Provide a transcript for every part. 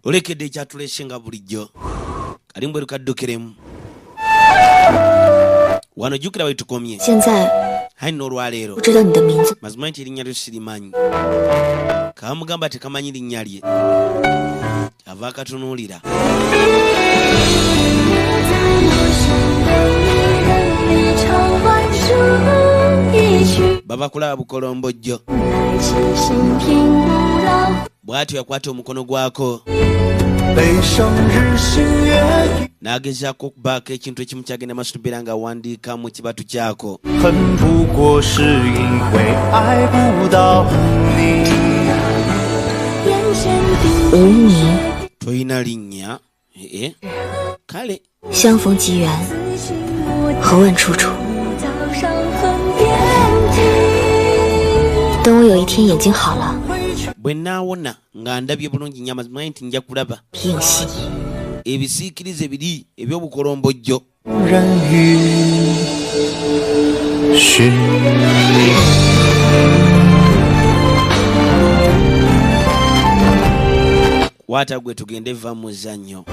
olekedde ekyatulese nga bulijjo kalimbwe lukaddukiremu wano jjukira we tukomye hai n'olwaleero mazima nti erinnya lyo sirimanyi kamugamba tekamanyi linnya lye ava akatunuulira baba kulaba bukolombojjo bw'atyo yakwata omukono gwako n'agezaako okubaako ekintu ekimu kyagenda maaso tubeera nga awandiika mu kibatu kyako toyina linnya kale 相逢即缘，何问出处？等我有一天眼睛好了， bwe nnaawona nga ndabye bulungi nnyama zimanyi nti nja kulaba 平息。 ebisiikirize biri eby'obukolombojjo kwata gwe tugende va mu muzannyo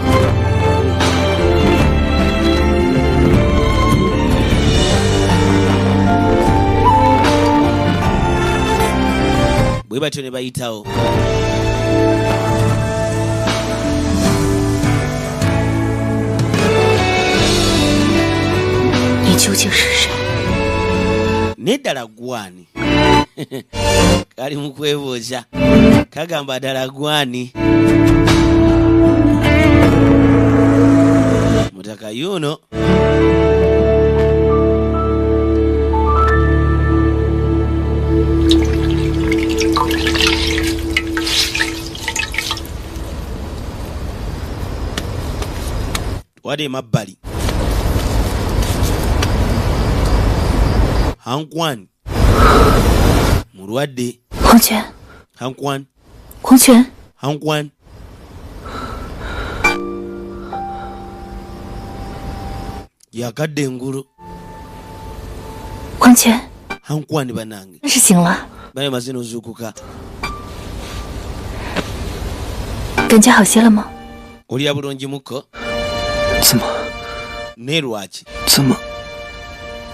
bwe batyo ne bayitawo neddala gwani kali mu kwebuuza kagamba ddala gwani mutaka yuno wade mabbali Hankwan mulwadde 黄泉， Hankwan 黄泉， Hankwan yakadde engulu 黄泉， Hankwan banange 真是醒了， bale mazino zukuka 感觉好些了吗？ olya bulungi muko 怎么 ne lwaki 怎么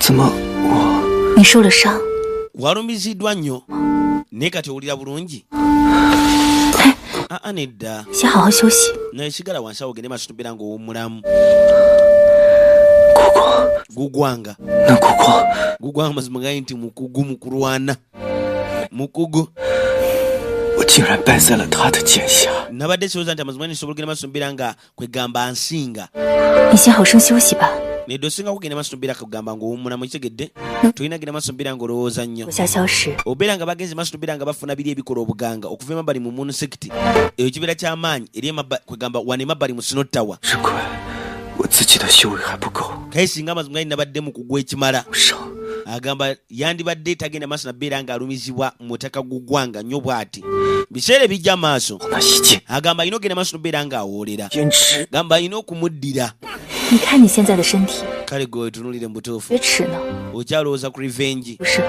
我 你受了伤， walumiziddwa nnyo naye kati owulira bulungi 哎， nedda 先好好休息。 naye sigala wansi awo ogende maaso tubeera ng'ow'omulamu 姑姑 gugwanga 那姑姑 gugwanga mazima gayi nti mukugu mu kulwana mukugu 我竟然败在了他的剑下 nabadde sirowooza nti amazima nisobola ogenda maaso tubeera nga kwegamba nsinga 你先好生休息吧， nedda osinga kugenda maaso tubeera kugamba ng'ow'omulamu kitegedde tolina genda maaso tubeera ng'olowooza nnyo 我下消食。 obeera nga bagenze maaso tubeera nga bafuna biri ebikola obuganga okuva emabbali mu moon sekiti eyo kibeera ky'amaanyi eri kwegamba wano emabbali mu sinottawa 只怪我自己的修为还不够 kaye singa amazima gali nabadde mu kugwa ekimala 伤 agamba yandibadde tagenda maaso nabeera ng'alumizibwa mu ttaka gugwanga nnyo bw'ati biseera ebijja maaso 那一剑 agamba alina ogenda maaso nobeera ng'awoolera 坚持 gamba alina okumuddira 你看你现在的身体， kale gwe wetunulire mu butuufu 别齿呢。 okyalowooza ku revenge 不是，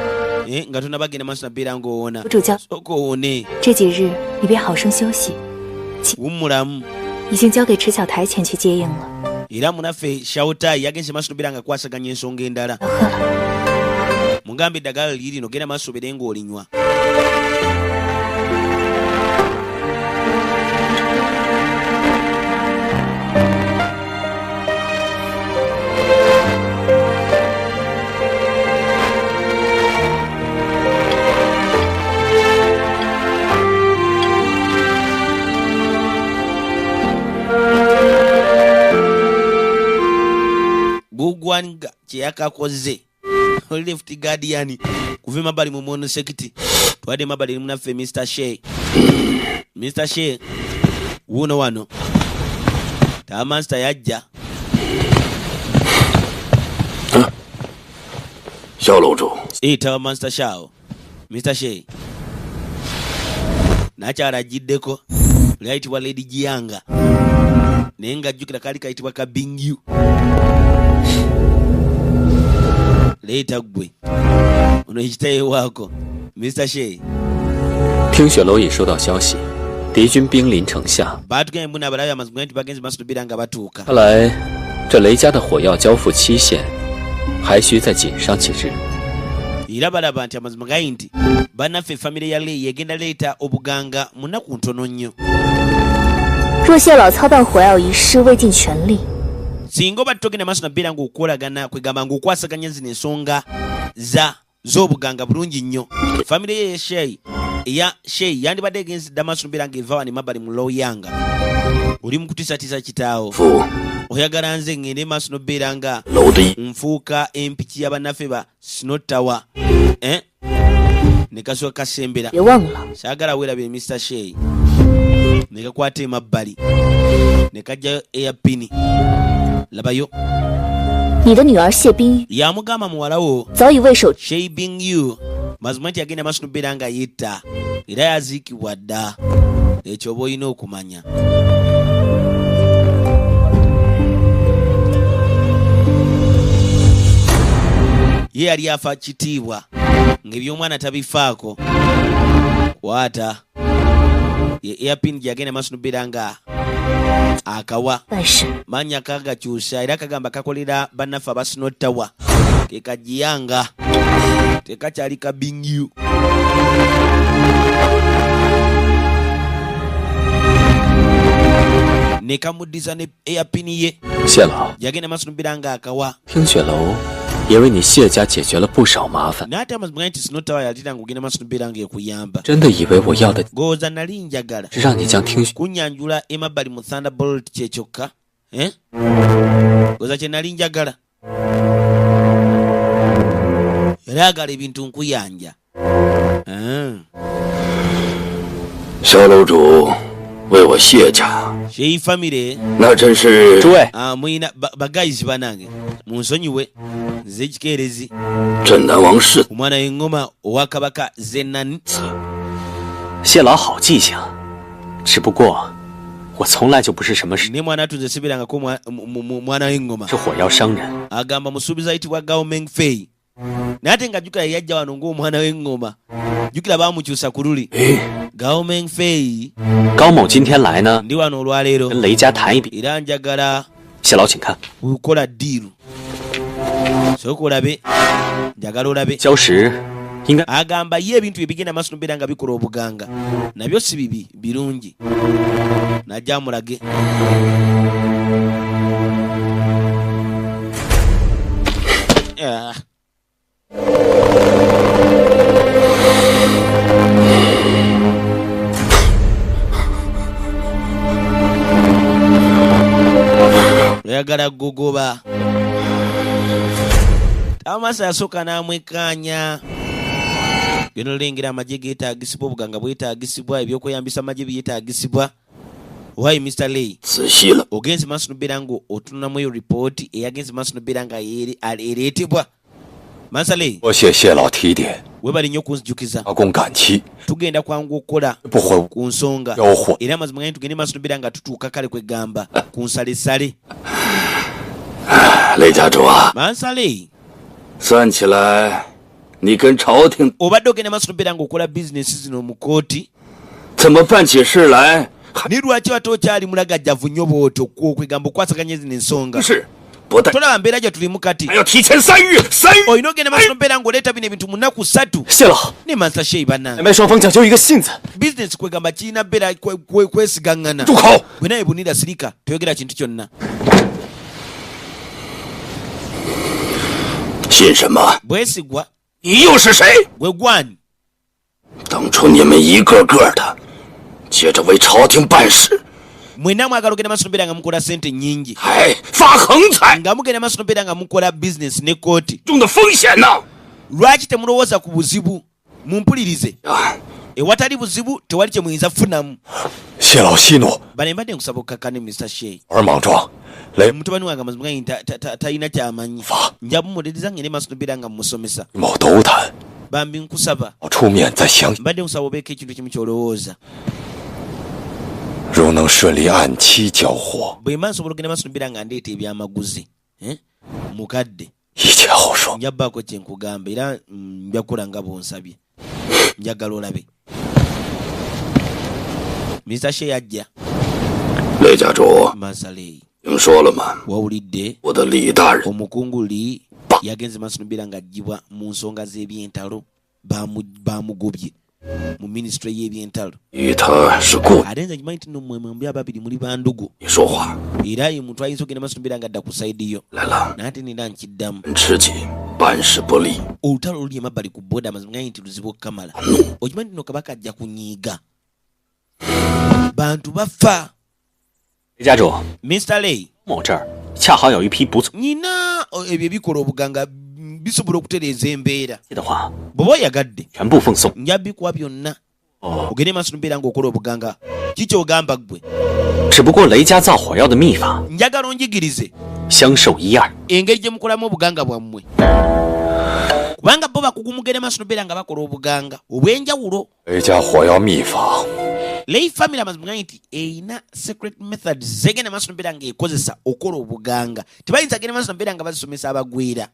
nga tonabagenda maaso nabeera ng'owona 我主教 sooka owone 这几日你别好生休息， wummulamu 已经交给池小台前去接应了。 era munaffe shautai yagenze maaso nobeera nga kwasaganya ensonga endala 要喝了， mugambe eddagala liri lino genda maaso obeere ng'olinywa gugwanga kyeyakakoze left guardian kuva emabbali mu mono sekiti twadde emabbali erimu naffe Mr. Shea wuno wano taamansita yajja 小楼主 taamansita shao Mr. Shea nakyala ajjiddeko lyayitibwa Lady Gianga naye ng'ajjukira kaali kayitibwa Kabingyu leeta gwe ono ekitayewaako Mr. Shea 听雪楼已收到消息，敌军兵临城下， 看来这雷家的火药交付期限还需再紧上几日。 Irabalaba nti amazima gayi nti bannaffe famire ya Lei yegenda leeta obuganga mu nnaku ntono nnyo. 若谢老操办火药仪式未尽全力， singa oba togenda maaso nabeera ng'okolagana kwegamba ng'okwasaganya zino ensonga z'obuganga bulungi nnyo. Famire ye eya Shei yandibadde egenzidde maaso nabeera ng'eva wano emabbali mu Loyanga. Oli mu kutiisatiisa kitaawo. Oyagala nze ngende maaso nobeera nga nfuuka empiki y'abannaffe ba Snot Tower. Ne kasooka kasembera. Saagala weerabye Mr. Shei. Ne kakwata emabbali. Ne kajja eyapini. Labayo. 你的女儿谢冰玉 yamugamba muwala wo 早已为首 Shei Bingyu mazima nti agenda maaso nobeera nga yetta era yaziikibwa dda. Ekyo oba olina okumanya. Ye yali afa kitiibwa ng'ebyomwana tabifaako. Waata ye airpin gyagenda maaso nobeera nga akawa manya kagakyusa era kagamba kakolera bannaffe aba Snot Tower ke kajiyanga tekakyali ka Bingyu. Ne kamuddiza ne airpin ye 谢老， yagenda maaso nobeera nga akawa. 听雪楼也为你谢家解决了不少麻烦。 N'ate amazima nti Snot Tower yatera ng'ogenda maaso nobeera ng'ekuyamba. 真的以为我要的 Ngowooza nali njagala 是让你将听雪 kunyanjula emabbali mu Thunderbolt kye kyokka. Ngowooza kye nali njagala. Era agala ebintu nkuyanja. 肖楼主为我谢家， Shei family 那真是诸位， muyina bagayizi banange munsonyiwe nze ekikeerezi 镇南王氏 omwana w'engoma owa kabaka Zenani. 谢老好记性，只不过我从来就不是什么 ne mwana atunze sibeerangako mwana w'engoma 是火药商人。 agamba musuubiza ayitibwa Gao Mengfei. Naye ate nga jjukira yajja wano ng'omwana w'engoma. Jjukira baamukyusa ku luli. Gao Mengfei 高某今天来呢， ndi wano olwaleero 跟雷家谈一笔。 era njagala 谢老，请看， kukola ddiiru. Sooka olabe njagala olabe. 礁石应该 Agamba ye ebintu ebigenda maaso nobeera nga bikola obuganga nabyo si bibi birungi. Najja amulage. Oyagala gogoba. Amasa yasooka n'amwekaanya. Geno lengera amagye geetaagisibwa obuganga bwetaagisibwa ebyokweyambisa amagye byetaagisibwa. Why Mr. Lei 仔细了， ogenze maaso nobeera nga otununamu eyo ripooti eyagenze maaso nobeera nga ereetebwa. Mr. Lei 多谢谢老提点， webali nnyo okunzijukiza. 阿公感激， Tugenda kwangu okukola 不会 ku nsonga 妖火。 era amazima gange tugende maaso nobeera nga tutuuka kale kwegamba ku nsalesale. 雷家主啊， Mr. Lei 算起来，你跟朝廷 obadde ogenda maaso nobeera nga okola bizinesi zino mu kooti 怎么办起事来？ ni lwaki wate okyali mulagajjavu nnyo bw'otyo okwegamba okwasaganya zino ensonga. 是不但 Tolaba mbeera gye tulimu kati. 还要提前3月，3月 Olina ogenda maaso nobeera ng'oleeta bino ebintu mu nnaku 3. 谢老， ne Mr. Shei 买 bannange 卖双方讲究一个信字。 bizinesi kwegamba kirina bbeera kwesigaŋŋana. 住口！ bwe naye bunira sirika toyogera kintu kyonna. 信什么？ bwesigwa 你又是谁？ gwe gwani? 当初你们一个个的接着为朝廷办事， mwenna mwagala ogenda maaso nobeera nga mukola ssente nnyingi 还发横财， nga mugenda maaso nobeera nga mukola bizinesi ne kooti. 中的风险呢？ lwaki temulowooza ku buzibu? Mumpulirize. 啊， ewatali buzibu tewali kye muyinza kufunamu. 谢老息怒， bano mbadde nkusaba okukakkane Mr. Shei. 儿莽撞，雷 mutabani wange amazima gange talina kyamanyi. nja bumulereza ngende maaso nobeera nga mumusomesa. 某斗胆， bambi nkusaba 我出面再详， mbadde nkusaba obeeko ekintu kimu kyolowooza. 如能顺利按期交货， bwe mba nsobola ogenda maaso nobeera nga ndeeta ebyamaguzi mukadde 一切好说。 njabbaako kye nkugamba era njakukola nga bwonsabye. njagala olabe. Mr. Shea ajja. 雷家主， Masale 听说了吗？ wawulidde 我的李大人 omukungu Li yagenze maaso n'obeera ng'aggyibwa mu nsonga z'ebyentalo baamugobye mu ministry y'ebyentalo 与他是故 ate nze nkimanyi nti nno mmwe mwembi ababiri muli bandugu 意说话 era ye muntu ayinza okugenda maaso n'obeera ng'adda ku sayidi yo 来了， naye ate nina nkiddamu 吃己办事不利， olutalo luli emabbali ku booda amazima ganyi nti luzibu okukamala okimanyi nti nno kabaka ajja kunyiiga bantu bafa 雷家主， Mr. Lay 某这儿恰好有一批不错 nyina ebyo ebikola obuganga bisobola okutereeza embeera 的话， bw'oba oyagadde 全部奉送。 nja bikuwa byonna 哦， ogende maaso n'obeera ng'okola obuganga kikyogamba ggwe 只不过雷家造火药的秘法 njagala onjigirize 相授一二， engeri gye mukolamu obuganga bwammwe kubanga bo bakugumugenda maaso n'obeera nga bakola obuganga obw'enjawulo 雷家火药秘法， Lay family amazima ganyi nti eyina secret methods zegenda maaso n'obeera ng'ekozesa okola obuganga tebayinza genda maaso n'obeera nga bazisomesa abagwira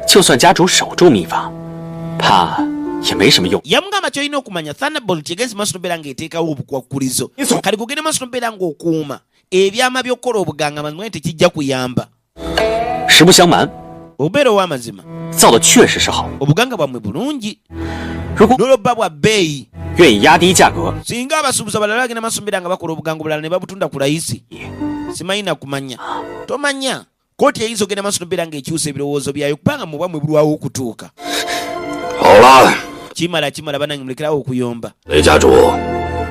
就算家主守住秘法，怕也没什么用。 yamugamba kyolina okumanya Thunderbolt yegenzi maaso n'obeera ng'eteekawo obukwakkulizo kali kugenda maaso n'obeera ng'okuuma ebyama by'okukola obuganga amazima ganyi tekijja kuyamba 实不相瞒， obeera ow'amazima 造的确实是好。 obuganga bwammwe bulungi 如果 n'olwobba bwa bbeeyi 愿意压低价格， singa abasuubuzi abalala bagenda maaso n'obeera nga bakola obuganga obulala ne babutunda ku layisi simanyi na kumanya tomanya kooti eyinza ogenda maaso n'obeera ng'ekyusa ebirowoozo byayo kubanga mu bwamwe bulwawo okutuuka 好了， kimala banange mulekerawo okuyomba 雷家主，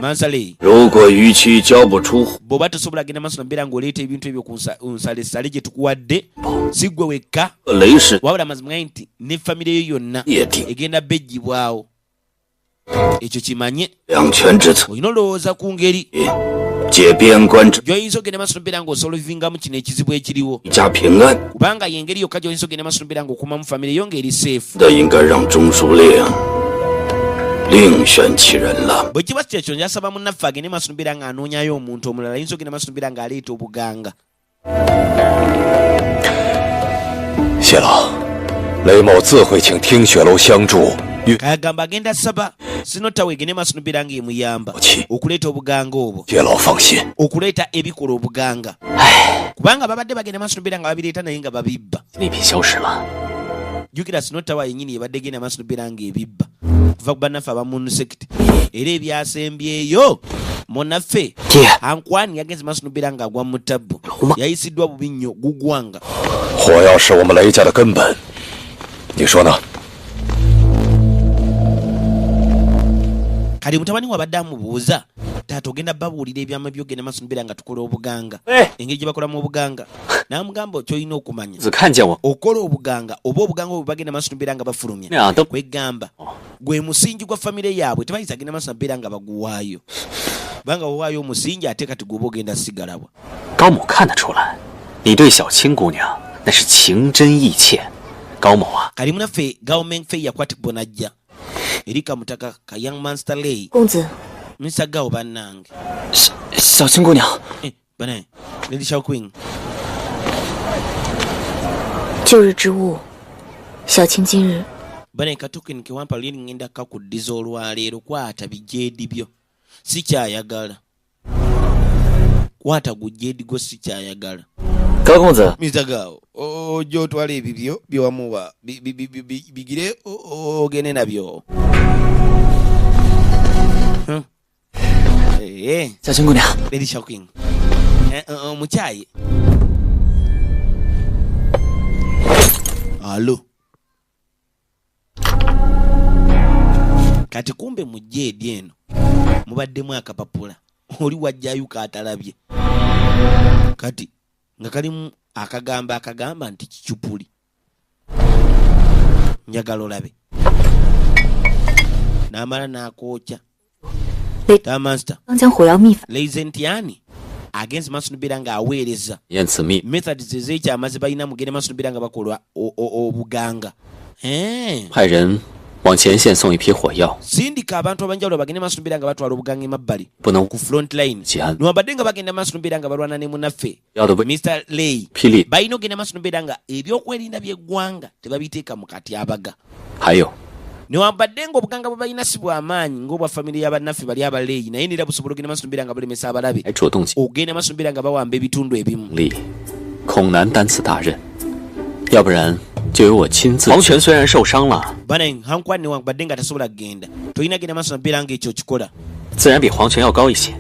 Mansale 如果逾期交不出， bw'oba tosobola genda maaso n'obeera ng'oleeta ebintu ebyo ku nsalesale gye tukuwadde si ggwe wekka 雷氏 wabula amazima ganyi nti ne famire yo yonna 业定 egenda bejjibwawo ekyo kimanye 两全之策， olina olowooza ku ngeri 借边关之 gy'oyinza ogenda maaso n'obeera ng'osolovingamu kino ekizibu ekiriwo 一家平安， kubanga y'engeri yokka gy'oyinza ogenda maaso n'obeera ng'okuumamu famire yo ng'eri seefu 那应该让钟书令另选其人了。 bwe kiba kyekyo njasaba munnaffe agende maaso n'obeera ng'anoonyayo omuntu omulala ayinza ogenda maaso n'obeera ng'aleeta obuganga 谢老，雷某自会请听雪楼相助。 kayagamba agenda saba sinotawe egende maaso n'obeera ng'emuyamba okuleeta obuganga obwo 谢老放心， okuleeta ebikola obuganga kubanga babadde bagenda maaso n'obeera nga babireeta naye nga babibba 那批消失了。 jjukira sinotawa yennyini yebadde egenda maaso n'obeera ng'ebibba kuva ku bannaffe abamunu sekiti era ebyasembyeyo munaffe ankwani yagenze maaso n'obeera ng'agwa mu tabbu yayisiddwa bubi nnyo gugwanga 火药是我们雷家的根本，你说呢？ kali mutabani wabadde amubuuza taata ogenda babuulira ebyama byogenda maaso n'obeera nga tukola obuganga engeri gye bakolamu obuganga n'amugamba kyolina okumanya 只看见我 okola obuganga oba obuganga obwo bagenda maaso n'obeera nga bafulumya 那样都 kwegamba gwe musingi gwa famire yaabwe tebayinza genda maaso n'obeera nga baguwaayo kubanga wawaayo omusingi ate kati gwoba ogenda sigalabwa 高某看得出来，你对小青姑娘那是情真意切。高某啊， kali munaffe gavumenti fe yakwatibwa najja eri kamutaka ka young master lay 公子， mr gao bannange 小青姑娘， bane lady shao queen 旧日之物，小青今日 bane katoken kewampa lye ngenda kakuddiza olwaleero kwata bijeedi byo sikyayagala kwata gujeedi go sikyayagala 高公子， mr gao ojja otwala ebibyo byewamuwa bigire ogende nabyo 小青姑娘， lady shao queen omukyayi alo kati kumbe mu jeedi eno mubaddemu akapapula oli wajjayo kaatalabye kati nga kalimu akagamba nti kicupuli njagala olabe n'amala n'akookya tamansta 刚将火药秘法 leizentiani agenzi maaso n'obeera ng'aweereza 验此秘 methods ez'ekyamaze balina mugende maaso n'obeera nga bakola obuganga 派人往前线送一批火药， sindika abantu abanjawulo bagende maaso n'obeera nga batwala obuganga emabbali 不能 ku front line 结案。 niwabadde nga bagenda maaso n'obeera nga balwana ne munaffe 要的为 mr lay 霹雳， balina ogenda maaso n'obeera nga ebyokwerinda by'eggwanga tebabiteeka mu katyabaga 还有 newampadde ng'obuganga bwe balina si bw'amaanyi ng'obwa famire y'abannaffe bali abaleeyi naye nera busobola ogenda maaso n'obeera nga bulemesa abalabe 来主动起 ogenda maaso n'obeera nga bawamba ebitundu ebimu 力，恐难担此大任。要不然就由我亲自。黄泉虽然受伤了， bana hankwa newankubadde nga tasobola kugenda tolina genda maaso n'obeera ng'ekyo kikola 自然比黄泉要高一些。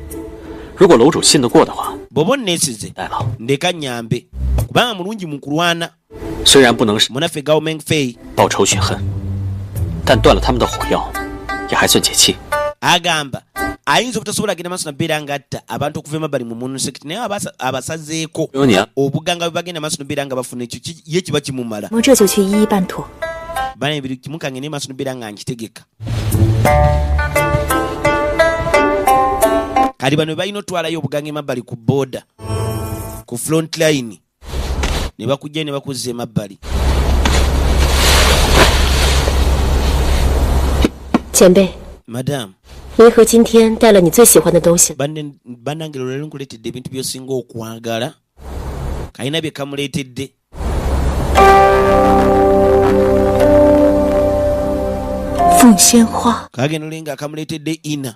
如果楼主信得过的话， bw'oba onneesize 代劳。 ndeka nyambe kubanga mulungi mu kulwana 虽然不能 munaffe Gao Fei 报仇雪恨，但断了他们的火药，也还算解气。 agamba ayinza obutasobola genda maaso n'obeera ng'atta abantu okuva emabbali mu munisecurity naye abasazeeko 有你啊， obuganga bwe bagenda maaso n'obeera nga bafuna ekyo ye kiba kimumala 我这就去一一办妥。 bana ebiri kimu kange naye maaso n'obeera nga nkitegeka kati bano balina otwalayo obuganga emabbali ku booda ku front line ne bakujja ne bakuzza emabbali 前辈， madam 银河今天带了你最喜欢的东西， bannange lero nkuleetedde ebintu by'osinga okwagala kalina bye kamuleetedde 凤仙花。 kagenda olenga akamuleetedde ina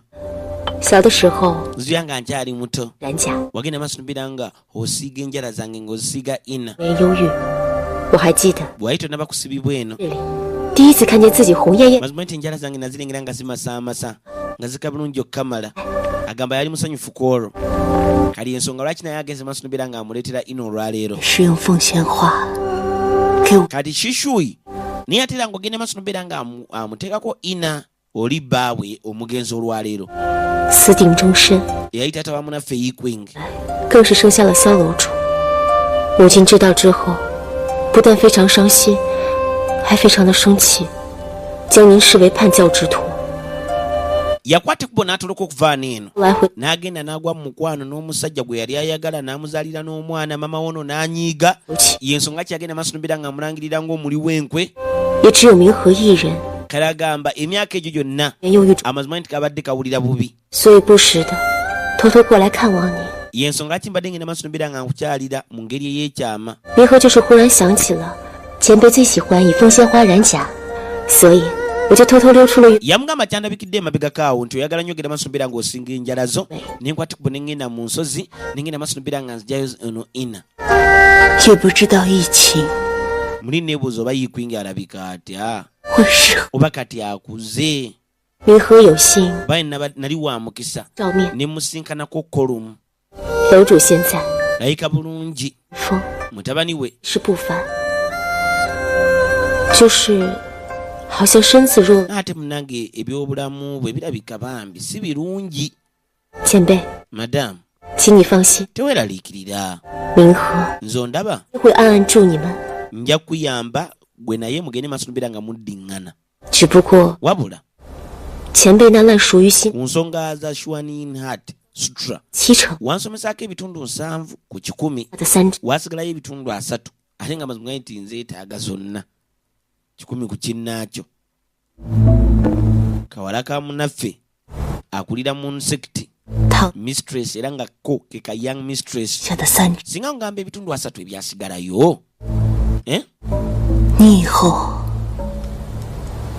小的时候， nzira nga nkyali muto 染甲 wagenda maaso n'obeera nga osiiga enjala zange ng'ozisiiga ina 没忧郁。我还记得 bwali tonnaba kusibibwa eno 这里第一次看见自己红艳艳， mazima nti enjala zange nazirengera nga zimasaamasa nga zika bulungi okukamala agamba yali musanyufu kwolwo kali ensonga lwaki naye agenze maaso n'obeera nga amuleetera ina olwaleero 是用凤仙花给我 kati shishui naye ate era ng'ogenda maaso n'obeera nga amuteekako ina oli bbaawe omugenzi olwaleero 私定终身， eyali taata wa munaffe yikwing 更是生下了萧楼主。母亲知道之后，不但非常伤心，还非常的生气，将您视为叛教之徒。 yakwata ekkubo n'atoloka okuvaana eno 后来回 n'agenda n'agwa mu mukwano n'omusajja gwe yali ayagala n'amuzaalira n'omwana mama wono n'anyiiga 不起， y'ensonga kyagenda maaso n'obeera nga amulangirira ng'omuli w'enkwe 也只有明和一人 kale agamba emyaka egyo gyonna 年忧郁中， amazima nti kabadde kawulira bubi 所以不时的偷偷过来看望你。 y'ensonga ki mbadde ngenda maaso n'obeera nga nkukyalira mu ngeri ey'ekyama 明和就是忽然想起了前辈最喜欢以凤仙花染甲，所以我就偷偷溜出了。 yamugamba kyandabikidde emabegako awo nti oyagala nnyo ogenda maaso n'obeera ng'osinga enjala zo ne nkwata ekkubo ne ngenda mu nsozi ne ngenda maaso n'obeera nga nzijayo eno ina 也不知道疫情 muli neebuuza oba yikwingi alabika atya 会适合 oba kati akuze 明和有幸 baye nali wa mukisa 照面， ne musinkanako kolumu 楼主现在 layika bulungi 风 mutabani we 是不凡，就是好像身子弱。 ate munange ebyobulamu bwe birabika bambi si birungi 前辈， madamu 请你放心， teweeraliikirira 明和 nze ondaba 会暗暗助你们， nja kuyamba gwe naye mugende maaso n'obeera nga muddiŋŋana 只不过 wabula 前辈那烂熟于心 ku nsonga za Shuanin Heart Sutra 7成 wansomesaako ebitundu 7 ku 100 的3成， waasigalayo ebitundu 3 ate nga mazima nti nzeetaaga zonna 100 ku kinnaakyo kawala ka munaffe akulira mu nsekiti 躺 mistress era nga ko ke ka young mistress 下的3成， singa ngamba ebitundu 3 ebyasigalayo你以后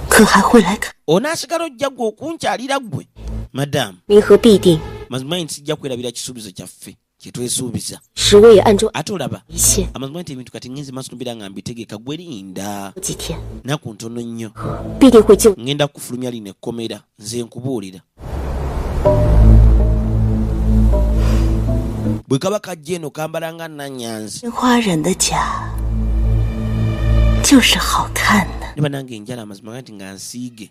可还会来看？ onaasigala ojja gwe okunkyalira ggwe madamu 明和必定 mazima nti sijja kwerabira kisuubizo kyaffe kye twesuubiza 使我也暗中 ate olaba 一切。 amazima nti ebintu kati ngenze maaso n'obeera nga mbitegeka gwe linda 过几天 naku ntono nnyo 必定会救。 ngenda kufulumya lino ekkomera nze nkubuulira bwe kaba kajja eno kambala nga nanyanzi 鲜花染的甲就是好看的。 niba nange enjala amazima nti nga nsiige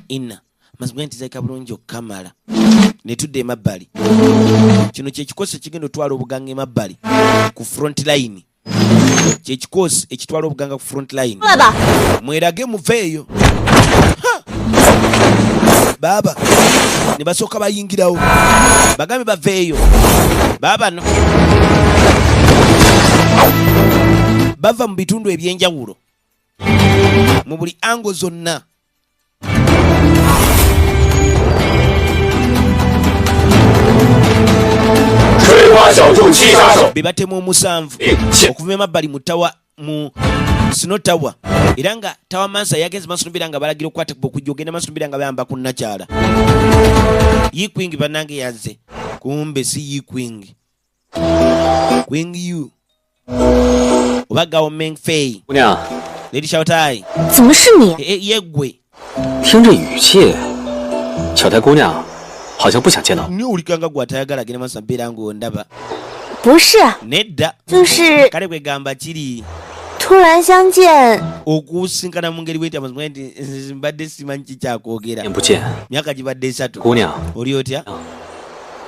ina amazima nti zaika bulungi okukamala ne tudda emabbali kino kyekikosi ekigenda otwala obuganga emabbali ku front line kyekikosi ekitwala obuganga ku front line mwerage muveeyo baaba ne basooka bayingirawo bagambe baveeyo baabano bava mu bitundu ebyenjawulo mu buli ango zonna be batema omusanvu okuva emabbali mu Sino Tower era nga Tower Mansa yagenze maaso n'obeera nga balagira okukwata okujja ogenda maaso n'obeera nga bayamba ku nnakyala Yi-Queen bannange yazze kumbe si Yi-Queen Queen Yu oba Gao Mengfei 姑娘， Lady Xiaotai 怎么是你？ ye gwe 听这语气，小台姑娘好像不想见到我。 ni ulikanga gwatayagala agenda maaso n'obeera ng'ondaba 不是， nedda 就是 kale kwegamba kiri 突然相见， okusinkana mu ngeri bweti amazima nti mbadde simanyi kikyakwogera 面不见， myaka gibadde 3 姑娘， oli otya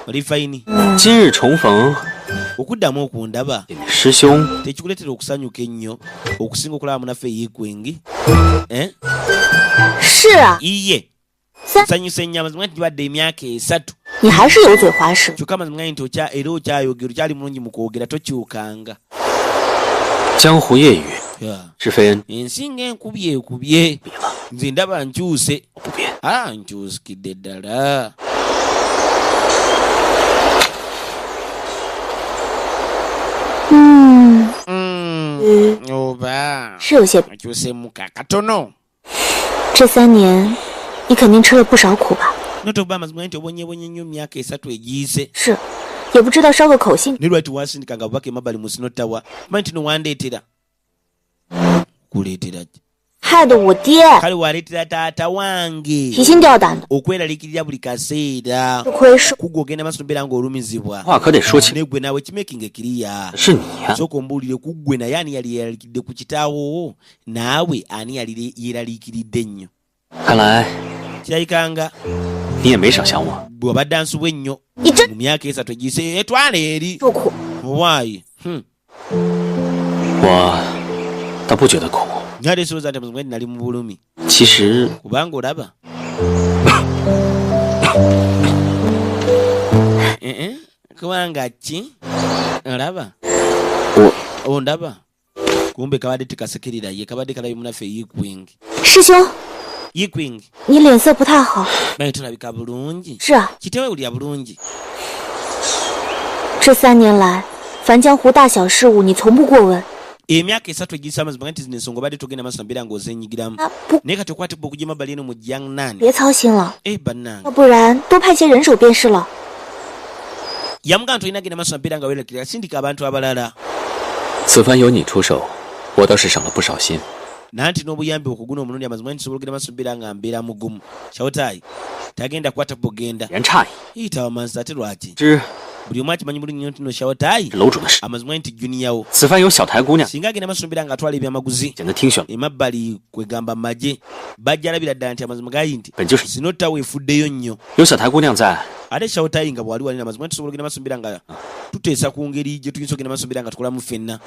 oli fayini 今日重逢， okuddamu okundaba 师兄 tekikuleetera okusanyuka ennyo okusinga okulaba munaffe Yi-Queen eh? 是啊， iye 三， sanyusa ennyo amazima nti gibadde emyaka 3 你还是油嘴滑舌。 kyokka amazima nti era okyayogera okyali mulungi mu kwogera tokyukanga 江湖夜雨， Yeah. 是非恩 ensi ng'enkubye ekubye nze ndaba nkyuse 不变。 nkyusikidde ddala oba 是有些， akyusemuka katono 这3年你肯定吃了不少苦吧？ notoba amazima nti obonyebonye nnyo myaka 3 egiyise 是，也不知道捎个口信。 ne lwaki wasindikanga bubaka emabbali mu Sino Tower manyi nti nowandeetera kuleetera ki 害得我爹 kale waleetera taata wange 提心吊胆的， okweraliikirira buli kaseera 吃亏是 kugwa ogenda maaso nobeera ng'olumizibwa 话可得说清， negwe naawe kimaking ekiriya 是你呀、 sooka ombuulire ku ggwe naye ani yali yeeraliikiridde ku kitaawo naawe ani yali yeeraliikiridde ennyo 看来 kirabikanga 你也没少想我。 bw'obadde ansubwa ennyo 你真 mu myaka 3 egiyise etwala eri 受苦。 owaayi 我倒不觉得苦， nyali esolooza nti amazima nali mu bulumi 其实 kubanga olaba kubanga ki olaba ondaba kumbe kabadde tekasekerera ye kabadde kalabye munaffe Yi-Queen 师兄， Yi-Queen 你脸色不太好。 naye tulabika bulungi 是啊， kitewe ulya bulungi 这3年来，樊江湖大小事务你从不过问。 emyaka 3 egiyise amazima nti zino ensonga obadde togenda maaso nabeera ng'ozenyigiramu 啊，不， naye kati okwatibwa okujja emabbali eno mu Jiangnan 别操心了， bannange 要不然多派些人手便是了。 yamugamba nti olina genda maaso nabeera nga weerakirira sindika abantu abalala 此番有你出手，我倒是省了不少心。 nanti n'obuyambi okuguna omulundi amazima nti sobola ogenda maaso nabeera nga mbeera mugumu Xiaotai tagenda kukwata bugenda 言差矣， iyitawa mansi ate lwaki 知 buli omu akimanyi bulungi nnyo nti no Xiaotai 是楼主的事。 amazima nti juniyawo 此番有小台姑娘， singa agenda maaso nabeera nga atwala ebyamaguzi 简直听选， emabbali kwegamba maje bajja alabira ddala nti amazima gayi nti 本就是 Sino Tower efuddeyo nnyo 有小台姑娘在， ate Xiaotai nga bwali walina amazima nti tusobola ogenda maaso nabeera nga tuteesa ku ngeri gye tuyinza ogenda maaso nabeera nga tukolamu ffenna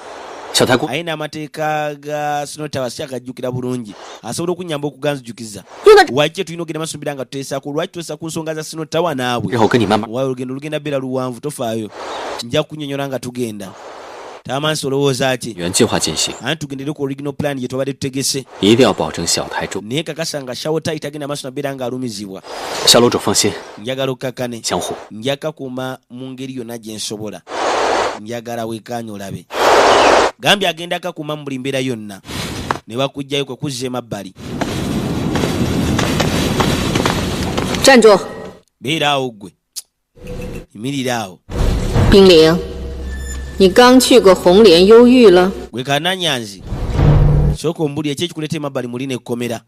小台姑 aye n'amateeka ga Sino Tower sikyagajjukira bulungi asobola okunyamba okuganzijukiza 用的 waki tulina ogenda maaso nabeera nga tuteesako lwaki tuteesa ku nsonga za Sino Tower 日 naawe 后跟你慢慢。 waawe olugendo lugenda beera luwanvu tofaayo nja kunyonyola nga tugenda tamansi olowooza ki 原计划进行， anti tugendere ku original plan gye twabadde tutegese 一定要保证小台中。 naye kakasa nga Xiaotai tagenda maaso nabeera ng'alumizibwa 小楼主放心， njagala okkakane 相互 njakakuuma mu ngeri yonna gye nsobola njagala wekaanya olabe gambye agenda akakuuma mu buli mbeera yonna ne bakugjayo kwe kuzza emabbali 站住！ beera awo ggwe yimirira awo 冰凌，你刚去过红莲幽狱了？ gwe kananyanzi sooka ombuli eki ekikuleeta emabbali muli nekkomera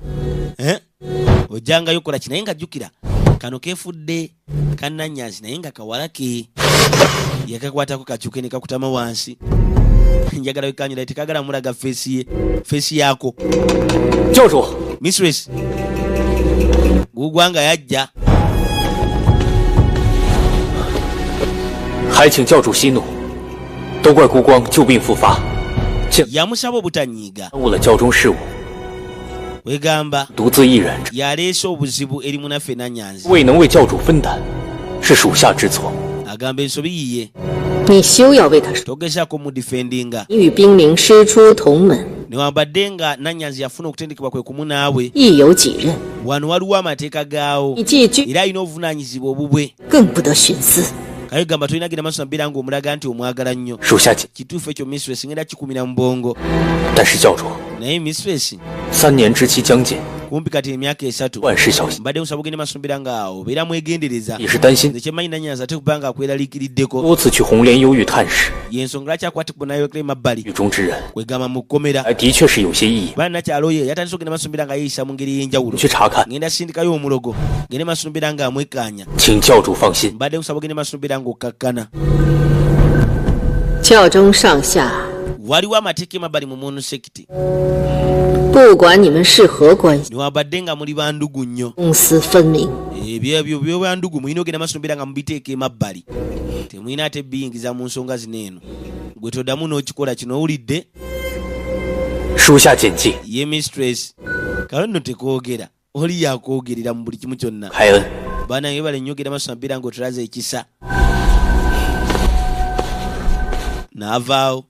ojjangayo kola ki naye nga jjukira kano keefudde kananyanzi naye nga kawala ke yakakwatako kakyuke ne kakutama wansi njagala wekanyira tekagala mulaga feesi yaako 教主， mistress gugwanga yajja 还请教主息怒，都怪孤光旧病复发， yamusaba obutanyiiga 耽误了教中事务， wegamba 独自一人 yaleese obuzibu eri munaffe nanyanzi 未能为教主分担，是属下之错。 agamba ensobi yiye 你休要为他说。 togezaako mudifendinga 你与冰凌师出同门， newabadde nga nanyanzi yafuna okutendekebwa kwe kumu naawe 亦有己任。 wano waliwo amateeka gaawo 你既居， era alina obuvunaanyizibwa obubwe 更不得徇私。kayogamba tolina genda maaso nabeera nga omulaga nti omwagala nnyo. 属下谨， kituufu ekyo mistress ngenda kikumira mu bwongo. 但是教主 naye mistress ，3年之期将近， kumpi kati emyaka 3 万事小心， mbadde musaba ogende maaso nabeera nga obeera mwegendereza. 也是担心 nze kyemmanyi Nanyanza ate kuba nga akweraliikiriddeko. 多次去红莲幽狱探视， y'ensonga lwaki akwatibwa n'ayokera emabbali 狱中之人， kwegamba mu kkomera. 的确是有些意义。 baana nakyalo ye yatandise ogenda maaso nabeera nga yeeyisa mu ngeri ey'enjawulo. 去查看， ngenda sindikayo omulogo ngende maaso nabeera nga amwekaanya. 请教主放心。 mbadde musaba ogende maaso nabeera nga okkakkana. 教中上下， waliwo amateeka emabbali mu mono sekiti 不管你们是何关系， niwabadde nga muli bandugu nnyo. 公私分明。 ebyo byobandugu mulina ogenda maaso nabeera nga mubiteeka emabbali. temulina ate biyingiza mu nsonga zino eno. gwe toddamu n'okikola kino owulidde. 属下谨记。 ye mistress kalo nno tekoogera oli yakwogerera mu buli kimu kyonna. 凯恩， baana yebale nnyo ogenda maaso nabeera nga otulaza ekisa. n'avaawo.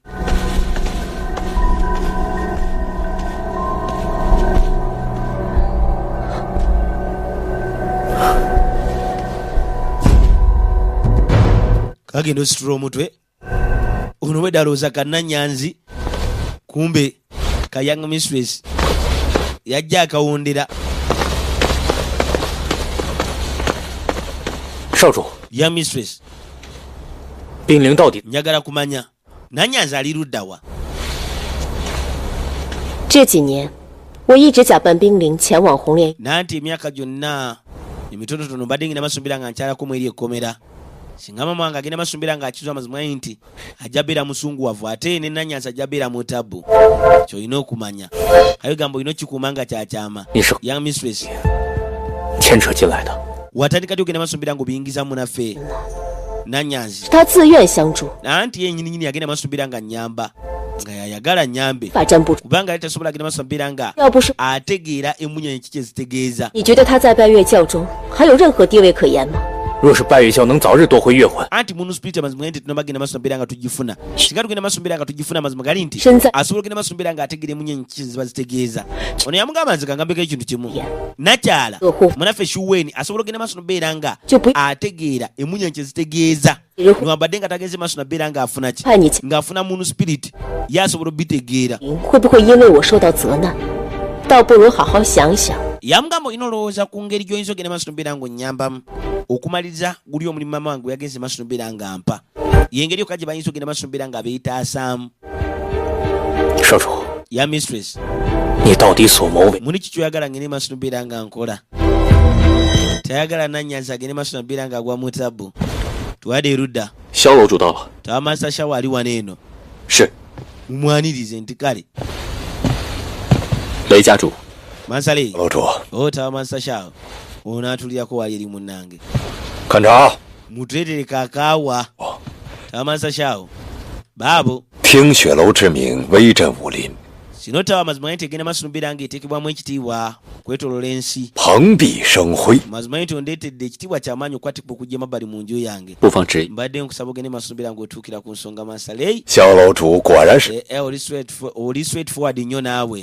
kagenda ositula omutwe ono bwe dalowooza kannanyanzi kumbe ka young mistress yajja akawondera. 少主， young mistress 兵灵到底 njagala kumanya Nanyanzi ali ludda wa? 这几年，我一直假扮兵灵前往红莲。 nanti emyaka gyonna emitonotono mbadde ngenda maaso nabeera nga nkyalako mu eri ekkomera. singa mama wange agenda maaso nabeera nga akizwa amazima nti ajja beera musunguwavu ate ne Nanyanzi ajja beera mu tabbu. kyolina okumanya. kayogamba olina okikuuma nga kyakyama. 你是 young mistress 牵扯进来的。 watandika ty ogenda maaso nabeera nga obiyingiza munaffe Nanyanzi. 他自愿相助， anti yennyininyini agenda maaso nabeera nga nnyamba nga yayagala nnyambe 法站不住。 kubanga yali tasobola agenda maaso nabeera nga 要不是 ategeera emunyanyi ki kye zitegeeza. 你觉得他在拜月教中还有任何地位可言吗？ 若是拜月教能早日夺回月魂， anti munu spirit amazima nti tunabagenda maaso nabeera nga tugifuna. singa tugenda maaso nabeera nga tugifuna amazima gali nti Shenza- asobola ogenda maaso nabeera nga ategeera emunyanyi ki ziba zitegeeza. ono yamugamba nze kangambeko ekintu kimu. nakyala Oho. munaffe shuweni asobola ogenda maaso nabeera nga Chupu- ategeera emunyanyi kye zitegeeza. Iruhu. niwabadde nga tagenze maaso nabeera nga afuna ki 叛逆期 ng'afuna munu spirit ye asobola obitegeera. 会不会因为我受到责难？倒不如好好想想。 yamugamba olina olowooza ku ngeri gy'oyinza ogenda maaso nobeera ng'onnyambamu okumaliriza guli omulimu mama wange yagenze maaso nobeera nga mpa. yengeri yokka gye bayinza ogenda maaso nobeera nga beetaasaamu. 少主， ya mistress 你到底所谋为？ muli kikyoyagala ngende maaso nobeera nga nkola. tayagala Nanyanzi agende maaso nobeera nga agwa mu tabbu. tuwadde erudda 萧楼主到了。 tawa master shawa ali wano eno 是， mumwanirize nti kale 雷家主， mansale 楼主， tawa master shawa ono atulirako wali eri munnange 看着， mutuleetere kakaawa. tawa master shawa baabo 听雪楼之名，威震武林， sino tawa mazima nti egenda maaso nobeera nga eteekebwamu ekitiibwa kwetolola ensi. 蓬荜生辉。 mazima nti ondeetedde ekitiibwa kyamaanyi okwatibwa okujja emabbali mu nju yange. 不妨直言。 mbadde nkusaba ogende maaso nobeera ng'otuukira ku nsonga mansale. 萧楼主果然是 oli straight forward nnyo naawe.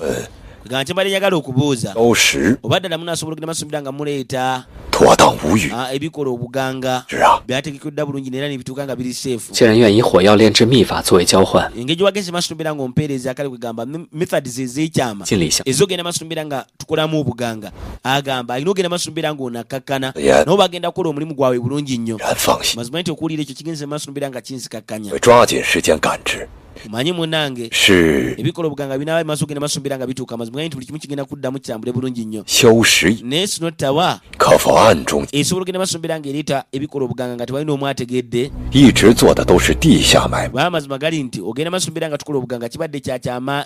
kwegamba nti mbadde njagala okubuuza 都实， oba ddala munasobola ogenda maaso nobeera nga muleeta 妥当无虞。 ebikola obuganga 是啊， byategekeddwa bulungi era nebituuka nga biri seefu. 既然愿以火药炼制秘法作为交换， engeri gye wagenze maaso nobeera ng'ompeereza akale kwegamba methods ez'ekyama 尽力想。 ezogenda maaso nobeera nga tukolamu obuganga. agamba alina ogenda maaso nobeera ng'onakkakkana Yeah. naye bagenda kukola omulimu gwabwe bulungi nnyo. 然放心， mazima nti okuwulira ekyo kigenze maaso nobeera nga kinzikakkanya. 会抓紧时间赶制。 omanyi munnange 是 ebikola obuganga binaaba maaso ogenda maaso nobeera nga bituuka. mazima nti buli kimu kigenda kuddamu kitambule bulungi nnyo. 修实意， naye sino tawa 可否暗中 esobola ogenda maaso nobeera nga ereeta ebikola obuganga nga tewalina omu ategedde. 一直做的都是地下买卖， baba mazima gali nti ogenda maaso nobeera nga tukola obuganga kibadde kyakyama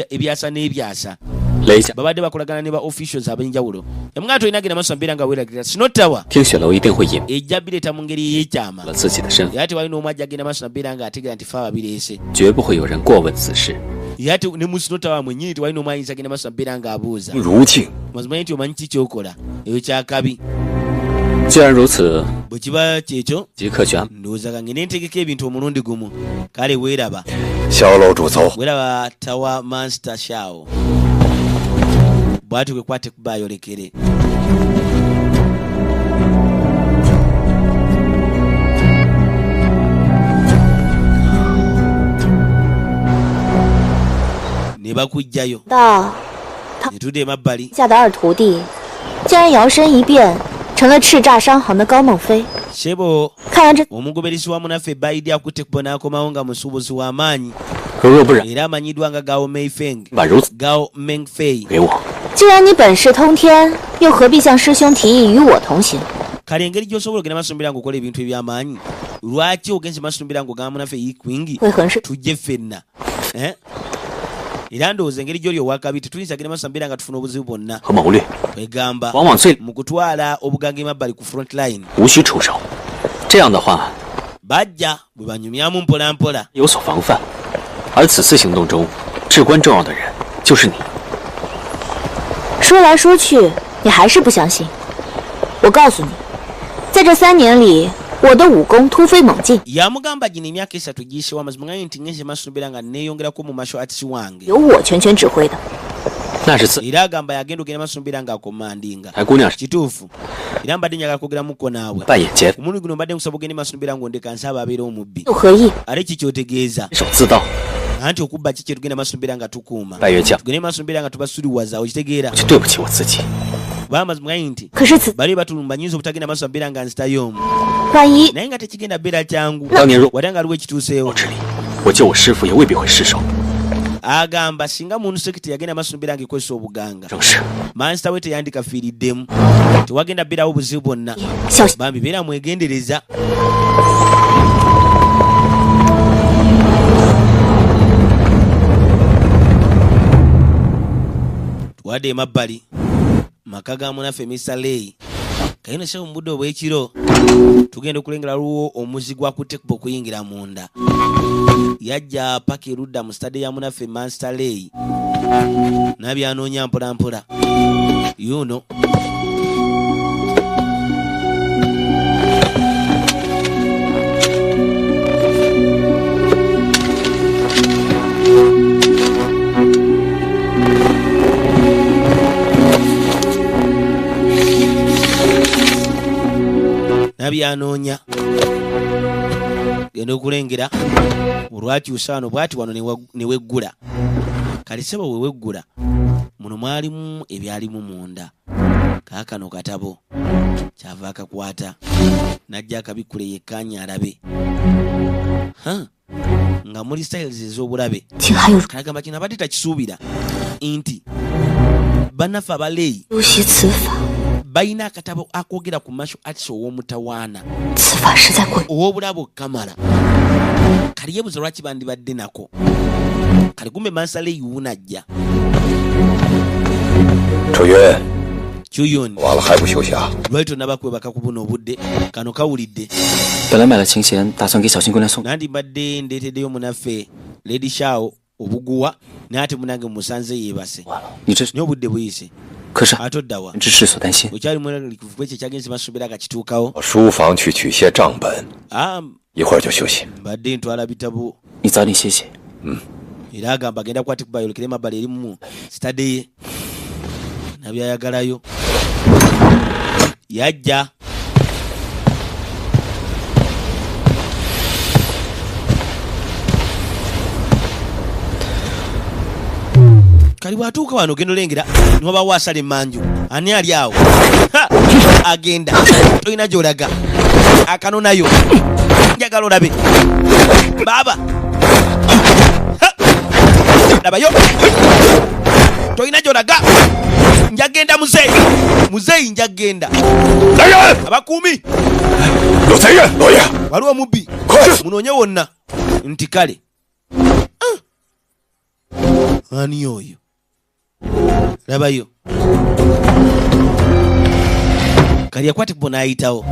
ebyasa n'ebyasa. 雷家， babadde bakolagana ne ba officials ab'enjawulo. emuganda tolina genda maaso nobeera nga weeragirira sino tawa 听雪楼一定会隐 ejja bireeta mu ngeri ey'ekyama. 了自己的身份， era tewalina omu ajja agenda maaso nabeera nga ategeera nti fe ababireese. 绝不会有人过问此事。 era ne mu sino tawa mwennyini tewalina omu ayinza agenda maaso nabeera nga abuuza. 如镜 mazima nti omanyi ki kyokola eyo kyakabi. 既然如此， bwe kiba kyekyo 即刻去安。 ndowooza ga ngende ntegeka ebintu omulundi gumu. kale weeraba 萧楼主走。 weeraba tawa master shao bw'atyo kwe kwate kuba ayolekere. bakujjayo 到 ne tudda emabbali 下的二徒弟，竟然摇身一变成了叱咤商行的高梦飞。 Shebo 看完这 omugoberezi wamu naffe Baidi akutte kubo n'akomawo nga musuubuzi w'amaanyi 如若不然， era amanyiddwa nga Gao Meifeng 把如此 Gao Mengfei 给我， 既然你本事通天，又何必向师兄提议与我同行？ kale engeri gy'osobola ogenda masumbira ng'okola ebintu eby'amaanyi lwaki ogenze masumbira ng'ogamba munaffe Yikwingi 会很是 tujje ffenna era ndowooza engeri gy'oli owakabi tetuyinza genda masumbira nga tufuna obuzibu bwonna 和谋略 kwegamba 往往最 mu kutwala obuganga emabbali ku front line 无需出手。这样的话 bajja bwe banyumyamu mpola mpola 有所防范，而此次行动中至关重要的人就是你。 说来说去，你还是不相信。我告诉你，在这3年里，我的武功突飞猛进， yamugamba gino emyaka 3 giyisewo amazima gaye nti ngenze masumbira nga neeyongerako mu martial arts wange 由我全权指挥的。 那是自 era agamba yagenda ogenda masumbira ng'akomandinga 海姑娘 kituufu era mbadde njagala kwogeramuko naawe 扮演劫 omulundi guno mbadde nkusaba ogende masumbira ng'ondeka nsaaba abeera omubbi 又何意？ ate kikyotegeeza 手自盗， anti okubba kiki tugenda masumbira nga tukuuma 拜月将 tugende masumbira nga tubasuliwaza okitegeera 就对不起我自己。 bamazima gaye nti 可是此 bali batulumba nyinza obutagenda masumbira nga nzitayo omu 万一 naye nga tekigenda beera kyangu 当年若 wadde nga aliwo ekituuseewo 之力，我救我师父也未必会失手。 agamba singa muntu sekiti yagenda masumbira nga ekozesa obuganga 正是 mansita we teyandikafiiriddemu tewagenda beerawo obuzibu bwonna 小心， bambi beera mwegendereza tuwadde emabbali maka ga munaffe Mr. Lay kayino sha mu budde obw'ekiro tugenda okulengera luwo omuzi gwakutte kuba okuyingira munda yajja paka erudda mu stade ya munaffe Master Lay n'abyanoonya mpola mpola yuno nabyanoonya genda okulengera olwakyusa wano bwati wano neweggula kale seba weweggula muno mwalimu ebyalimu munda kaakano katabo kyava akakwata najja akabikkula yekkanya alabe nga muli styles ez'obulabe 竟还有 kalagamba kino abadde takisuubira nti bannaffe abaleeyi 修习此法， balina akatabo akoogera ku martial arts ow'omutawaana 此法实在过。 ow'obulabe okamala kali yebuza lwaki bandibadde nako kali kumbe mansale yuuna ajja 楚云， kyuyoni 完了还不休息啊？ lwali tonnabakwebaka ku buno obudde kano kawulidde 本来买了琴弦，打算给小新姑娘送。 nandi mbadde ndeeteddeyo munaffe lady shaw obuguwa naye ate munange mumusanze yeebase 完了，你这 naye obudde buyise 可是 ate oddawa 之事所担心。 okyali mwelalikivu kwekyo ekyagenze masuubira gakituukawo 到书房去取些账本， 一会儿就休息。 mbadde ntwala bitabo 你早点歇歇。 era agamba agenda kwati kubayolekera emabbali erimu sitade ye nabyayagalayo yajja kali bwatuuka wano ogenda olengera niwabawo asala emmanju ani ali awo agenda tolina gy'olaga akanonayo njagala olabe baaba labayo tolina gy'olaga njagenda muzeeyi njagenda abakuumi 有贼人，老爷， waliwo omubbi munoonye wonna nti kale ani oyo labayo kali yakwate kubo n'ayitawo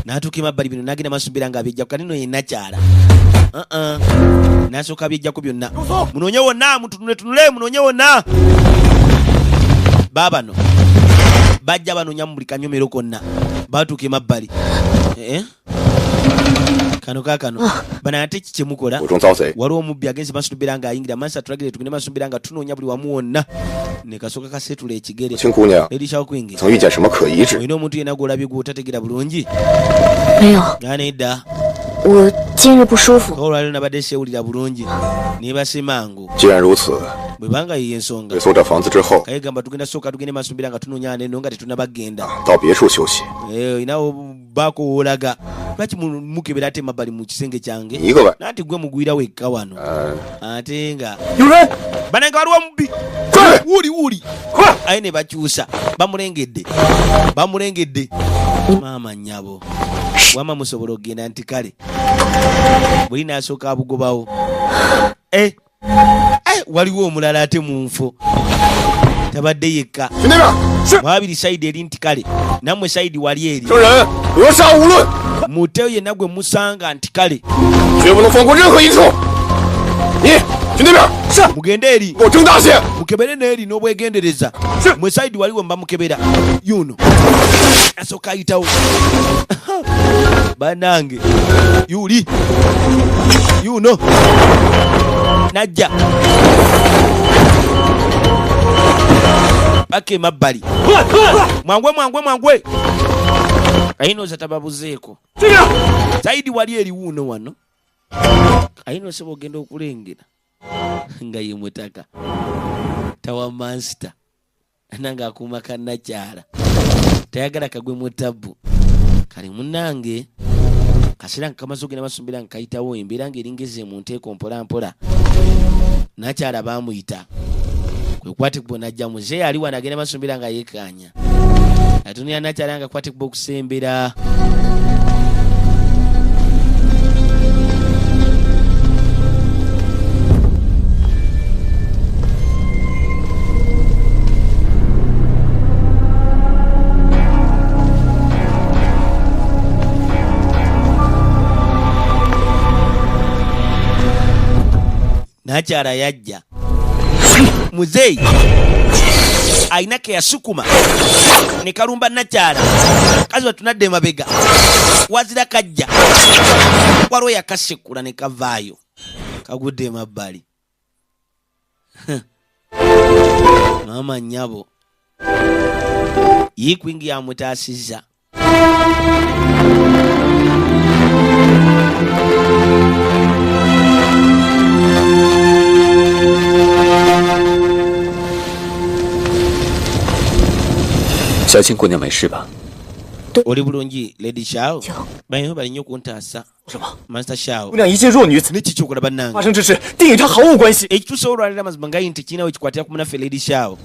n'atuuka emabbali bino n'agenda masumbira nga abyejjaku kali no yenna kyala n'asooka abyejjaku byonna munoonye wonna mutunuletunule munoonye wonna baabano bajja banoonya mu buli kanyomero konna batuuka emabbali kano kaakano bano ate kikyemukola 府中遭贼， waliwo omubbi agenze masumbira ng'ayingira mansa tulagire tugende masumbira nga tunoonya buli wamu wonna ne kasooka kaseetula ekigere 青姑娘 erishawo kwingi 曾遇见什么可疑之？ olina omuntu yenna gw'olabye gw'otategera bulungi 没有， nga nedda 我今日不舒服。 olwaliro nabadde sewulira bulungi nebase mangu 既然如此， bwebanga yiyo ensonga 回搜这房子之后， kaye gamba tugenda sooka tugende masumbira nga tunoonya neno nga tetunabagenda 到别处休息 inawo baako woolaga lwaki mukebera ate emabbali mu kisenge kyange 一个晚。 nanti gwe mugwira wekka wano ate nga 有人， bananga waliwo mubbi 快！ wuuli aye ne bakyusa bamulengedde maama nnyabo wama musobola okgenda nti kale buli naasooka abugobawo waliwo omulala ate mu nfo tabadde yekka 去那边，是 mwabiri sayidi eri nti kale nammwe sayidi wali eri 生人扼杀无论， muteyo yenna gwe musanga nti kale 绝不能放过任何一处。你去那边，是 mugende eri 给我睁大些。 mukebere n'eri n'obwegendereza mwe sayidi waliwo mba mukebera yuno asooka ayitawo banange yuli yuno najja paka emabbali mwangwe ayinooza tababuzeeko sayidi wali eri wuuno wano ayinooseba ogenda okulengera nga ye mutaka tawa mansita nange akuuma kannakyala tayagala kagwe mu tabbu kali munange kaseera nkamaze ogenda masumbira nkayitawo embeera ngaeringeze mu nteeko mpolampola nakyala baamuyita kwekwate kubo najja muzeeyi ali wano agenda masumbira nga yeekanya atunira nakyala nga kwate kubo okusembera nakyala yajja muzeeyi ayina ke yasukuma ne kalumba nakyala kazi batunadde emabega wazira kajja waliwo yakasekula ne kavaayo kagudde emabbali maama nnyabo yikwingi yamutaasizza小青姑娘没事吧？ oli bulungi lady shao 有 banyo bali nnyo kuntaasa 什么？ master shao 姑娘一介弱女子， ne kikyokola bannange 发生之事定与她毫无关系。 ekituusa olwalira amazima ngayi nti kirina we kikwatira ku munaffe lady shao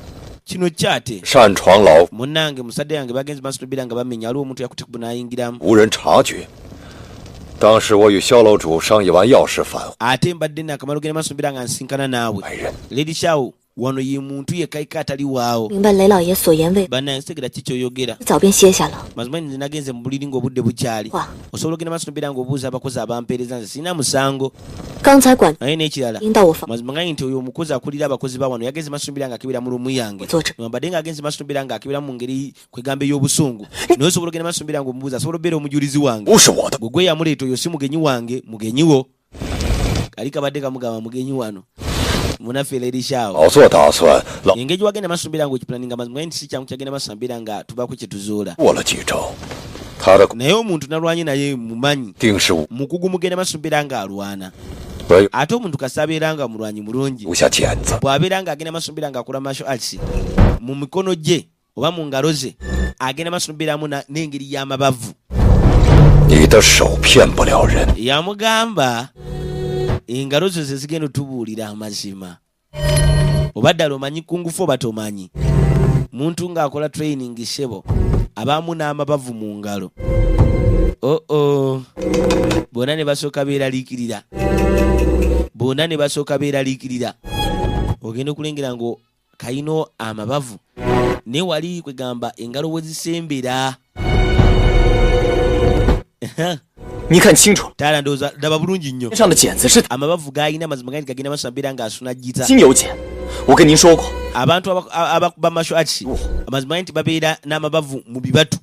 kino kyate 擅闯老， munnange musadde yange bagenzi masitobira nga bamenya waliwo omuntu yakutte kubu n'ayingiramu 无人察觉。当时我与萧楼主商议完要事返回， ate mbadde nakamala ogenda masitobira nga nsinkana naawe 本人 lady shao wano ye muntu yekayika atali waawo 明白雷老爷所言未， bannange sitegera ki kyoyogera 早便歇下了。 mazima nze nagenze mu buliri ng'obudde bukyali Wa. osobola ogenda masitobira ng'obuuza abakozi abampeereza nze sirina musango 刚才管 naye n'ekirala 领导我房 mazima ngayi nti oyo omukozi akulira abakozi ba wano yagenze masitobira ng'akebera mu lumu yange 坐着， wabadde ng'agenze masitobira ng'akebera mu ngeri kwegamba ey'obusungu naye osobola ogenda masitobira ng'omubuuza asobola obeera omujulizi wange 不是我的。 gwe gwe yamuleeta oyo si mugenyi wange mugenyiwo kali kabadde kamugamba mugenyi wano munaffe lady shao 老做打算，老 engeri wagenda masitobira ng'okipulaninga mazima nti si kyangu kyagenda masitobira nga tubaako kye tuzuula 过了几招，他的 naye omuntu nalwanye naye mumanyi 定是 mukugu mugenda masitobira ng'alwana 我 ate omuntu kasi abeera nga mulwanyi mulungi 留下剪子， bw'abeera ng'agenda masitobira ng'akola martial arts mu mikono gye oba mu ngalo ze agenda masitobiramu n'engeri y'amabavu 你的手骗不了人。 yamugamba engalo zo ze zigenda otubuulira amazima oba ddala omanyi kungufu oba tomanyi muntu ng'akola training sebo abaamu n'amabavu mu ngalo bonna ne basooka beeraliikirira ogenda okulengera ngo kayino amabavu naye wali kwegamba engalo we zisembera 你看清楚， taala ndowooza ddaba bulungi nnyo 天上的剪子是 amabavu g'alina mazima gandi gagenda masambira ng'asunagita 金油剪。我跟您说过， abantu abakuba martial arts amazima nti babeera n'amabavu mu bibatu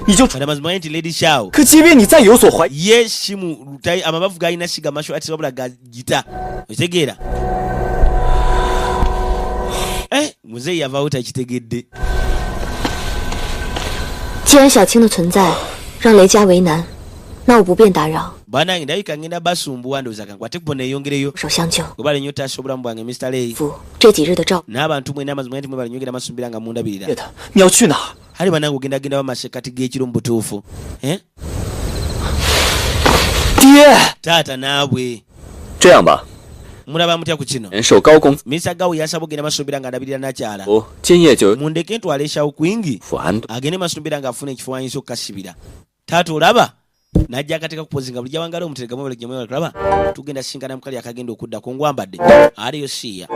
你就 kati amazima nti lady shao 可即便你再有所怀疑， ye simu amabavu g'alina siga martial arts wabula ga gita okitegeera muzeeyi yavaawo takitegedde 既然小青的存在让雷家为难，那我不便打扰。 banange ndabika ngenda basumbuwa ndowooza kankwate ku neeyongereyo 手相救， kuba lenyo tasobola obulamu bwange Mr. Lay 夫这几日的照， n'abantu mwena amazima nti mwe balinyogera masumbira nga mundabirira 叶的，你要去哪儿？ ali banange ogendagenda bamasekati g'ekiro mu butuufu eh? 爹， taata naabwe 这样吧， mulaba mutya ku kino 人受高工 Mr. Gawu yasaba ogenda masumbira nga ndabirira nakyala 服，今夜就 mundeke ntwala eshawo kwingi 服安顿。 agende masumbira ng'afuna ekifuwanyizo okukasibira taata olaba najja akateeka kupozi nga buli jawangala omuterega mubale gyemwe tulaba tugenda singana mukali akagenda okuddako ngwambadde aliyo siya